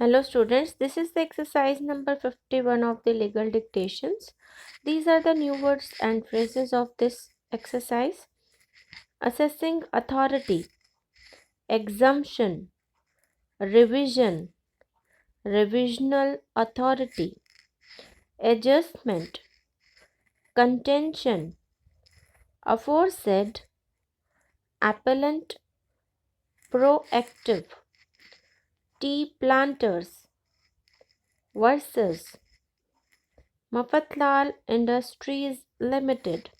Hello students, this is the exercise number 51 of the legal dictations. These are the new words and phrases of this exercise. Assessing authority, exemption, revision, revisional authority, adjustment, contention, aforesaid, appellant, proactive, tea planters, versus Mafatlal Industries Limited,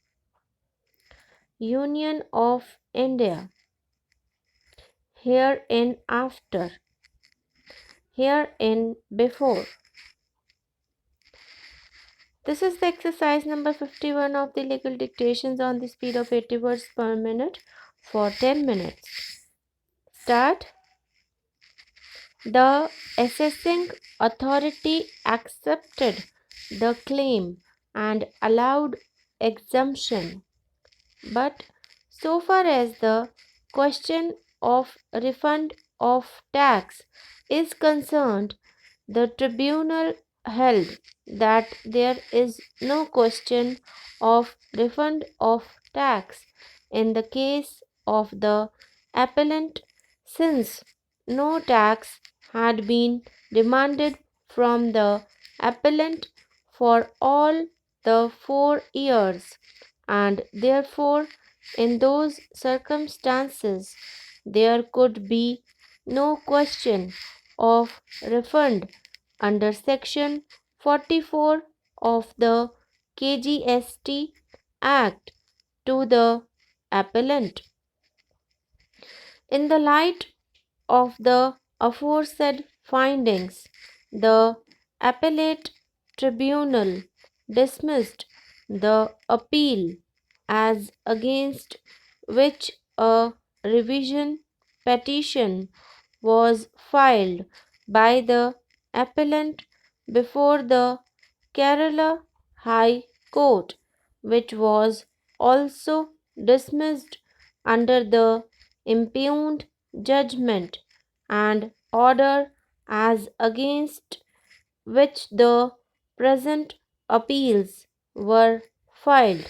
Union of India, hereinafter, herein before. This is the exercise number 51 of the legal dictations on the speed of 80 words per minute for 10 minutes. Start. The assessing authority accepted the claim and allowed exemption, but so far as the question of refund of tax is concerned, the tribunal held that there is no question of refund of tax in the case of the appellant, since no tax had been demanded from the appellant for all the 4 years, and therefore in those circumstances there could be no question of refund under section 44 of the KGST Act to the appellant. In the light of the aforesaid findings, the appellate tribunal dismissed the appeal as against which a revision petition was filed by the appellant before the Kerala High Court, which was also dismissed under the impugned judgment and order as against which the present appeals were filed.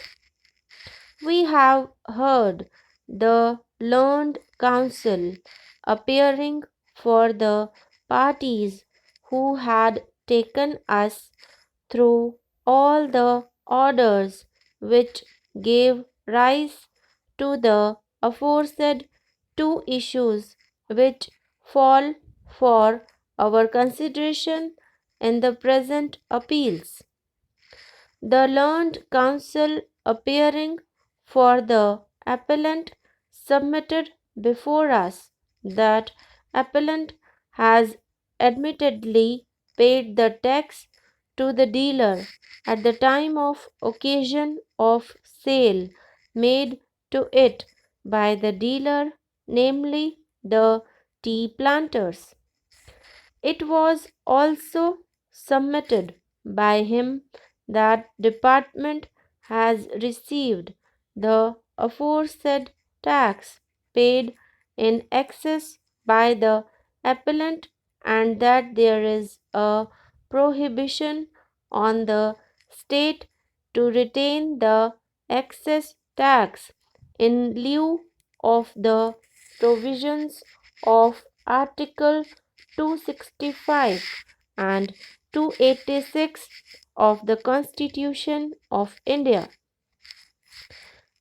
We have heard the learned counsel appearing for the parties who had taken us through all the orders which gave rise to the aforesaid 2 issues which fall for our consideration in the present appeals. The learned counsel appearing for the appellant submitted before us that appellant has admittedly paid the tax to the dealer at the time of occasion of sale made to it by the dealer, namely the tea planters. It was also submitted by him that department has received the aforesaid tax paid in excess by the appellant, and that there is a prohibition on the state to retain the excess tax in lieu of the provisions of Article 265 and 286 of the Constitution of India.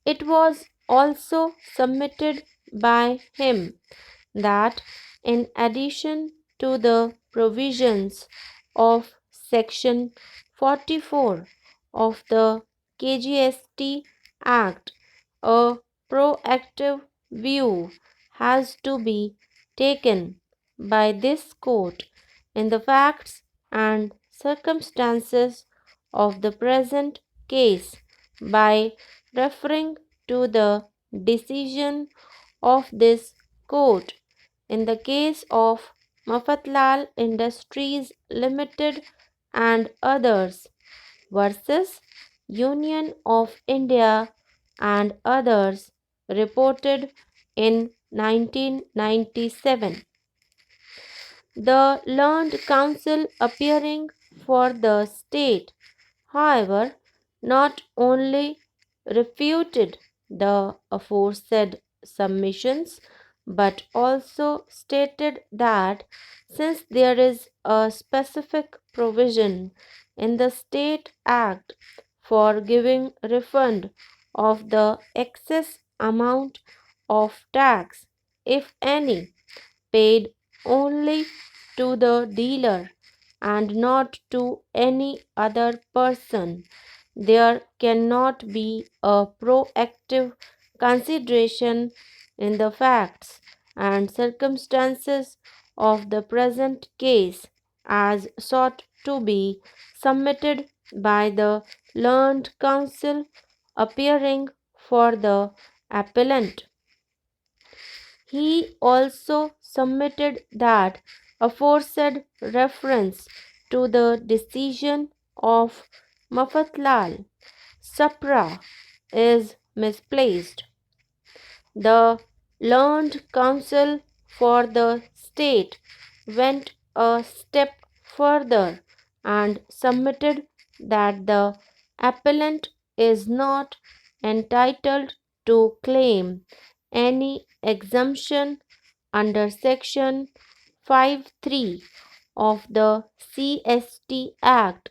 It was also submitted by him that in addition to the provisions of Section 44 of the KGST Act, a proactive view has to be taken by this court in the facts and circumstances of the present case by referring to the decision of this court in the case of Mafatlal Industries Limited and others versus Union of India and others, reported in 1997. the learned counsel appearing for the state, however, not only refuted the aforesaid submissions but also stated that since there is a specific provision in the State Act for giving refund of the excess amount of tax, if any, paid only to the dealer and not to any other person, there cannot be a proactive consideration in the facts and circumstances of the present case as sought to be submitted by the learned counsel appearing for the appellant. He also submitted that aforesaid reference to the decision of Mafatlal Sapra is misplaced. The learned counsel for the state went a step further and submitted that the appellant is not entitled to claim any exemption under section 5(3) of the CST Act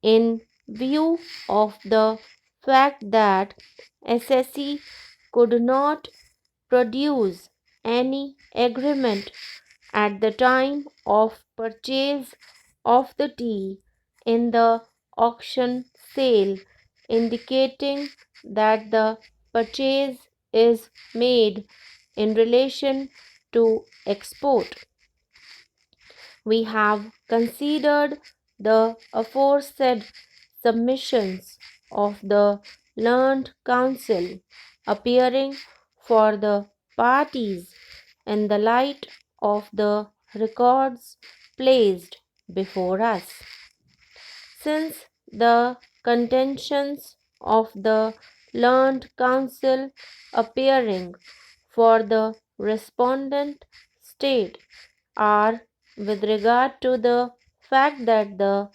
in view of the fact that SSE could not produce any agreement at the time of purchase of the tea in the auction sale indicating that the purchase is made in relation to export. We have considered the aforesaid submissions of the learned counsel appearing for the parties in the light of the records placed before us. Since the contentions of the learned counsel appearing for the respondent state are with regard to the fact that the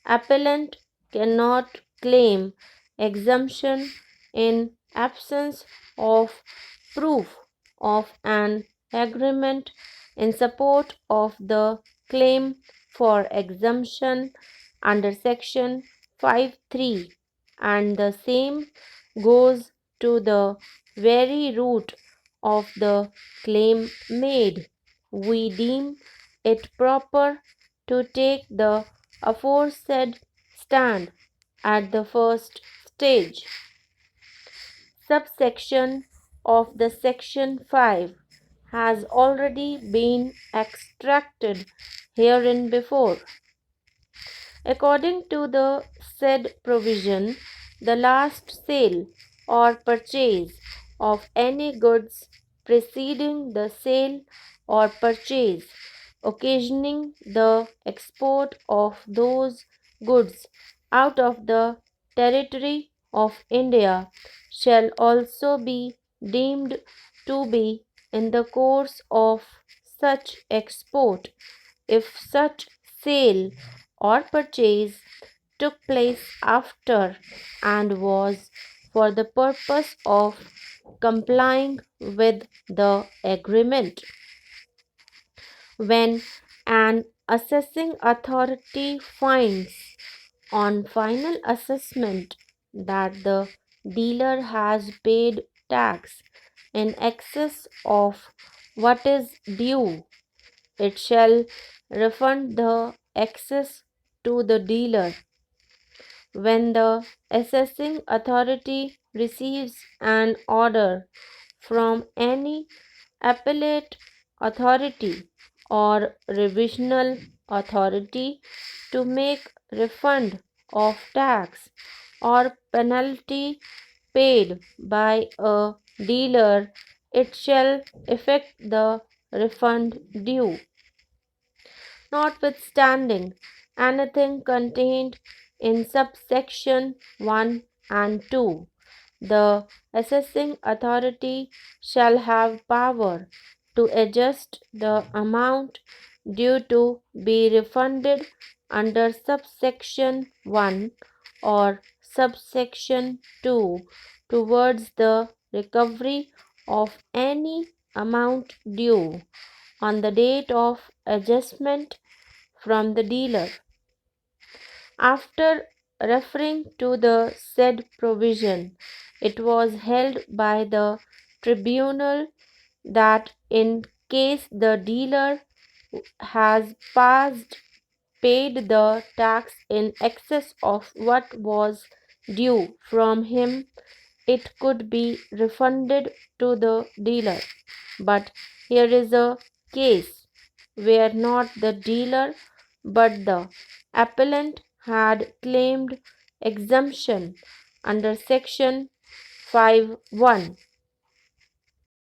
appellant cannot claim exemption in absence of proof of an agreement in support of the claim for exemption under section 5(3), and the same goes to the very root of the claim made. We deem it proper to take the aforesaid stand at the first stage. Subsection of the section 5 has already been extracted herein before. According to the said provision, the last sale or purchase of any goods preceding the sale or purchase occasioning the export of those goods out of the territory of India shall also be deemed to be in the course of such export if such sale or purchase took place after and was for the purpose of complying with the agreement. When an assessing authority finds on final assessment that the dealer has paid tax in excess of what is due, it shall refund the excess to the dealer. When the assessing authority receives an order from any appellate authority or revisional authority to make refund of tax or penalty paid by a dealer, it shall effect the refund due. Notwithstanding anything contained in subsection 1 and 2, the assessing authority shall have power to adjust the amount due to be refunded under subsection 1 or subsection 2 towards the recovery of any amount due on the date of adjustment from the dealer. After referring to the said provision, it was held by the tribunal that in case the dealer has paid the tax in excess of what was due from him, it could be refunded to the dealer. But here is a case where not the dealer but the appellant had claimed exemption under section 5(1)